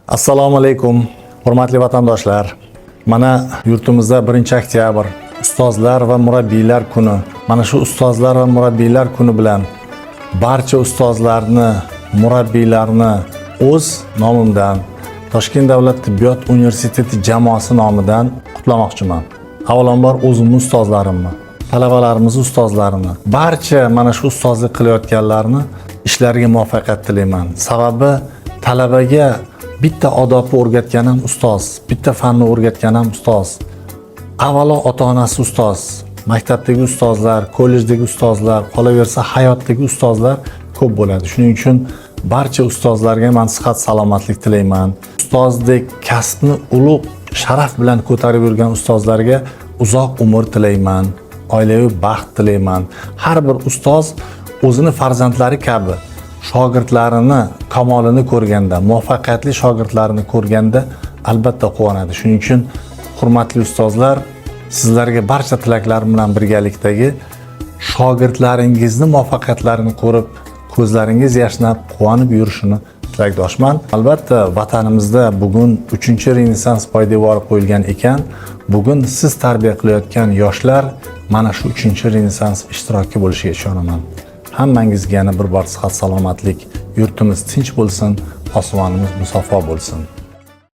Assalomu alaykum, hurmatli vatandoshlar. Mana yurtimizda 1-oktyabr ustozlar va murabbiylar kuni. Mana shu ustozlar va murabbiylar kuni bilan barcha ustozlarni, murabbiylarni o'z nomimdan Toshkent davlat tibbiyot universiteti jamoasi nomidan qutlamoqchiman. Avvalambor o'zimning ustozlarimni, talabalarimiz ustozlarini, barcha mana shu ustozlik qilayotganlarni ishlariga muvaffaqiyat tilayman. Sababi talabaga bitta odobni o'rgatgan ham ustoz, bitta fanni o'rgatgan ham ustoz. Avvalo ota-onasi ustoz, maktabdagi ustozlar, kollejdagi ustozlar, qolaversa hayotdagi ustozlar ko'p bo'ladi. Shuning uchun barcha ustozlarga men sihat salomatlik tilayman. Ustozdek kasbni ulug' sharaf bilan ko'tarib yurgan ustozlarga uzoq umr tilayman, oilaviy baxt tilayman. Har bir ustoz o'zini farzandlari kabi shogirdlarini kamolini ko'rganda, muvaffaqiyatli shogirdlarini ko'rganda albatta quvonadi. Shuning uchun hurmatli ustozlar, sizlarga barcha tilaklarim bilan birgalikdagi shogirdlaringizni muvaffaqiyatlarini ko'rib, ko'zlaringiz yashnab, quvonib yurishini tilakdoshman. Albatta, vatanimizda bugun 3-Renessans poydevori qo'yilgan ekan. Bugun siz tarbiya qilayotgan yoshlar mana shu 3-Renessans ishtiroki bo'lishiga ishonaman. Hammangizga yana bir bor sihat salomatlik, yurtimiz tinch bo'lsin, osmonimiz musaffo bo'lsin.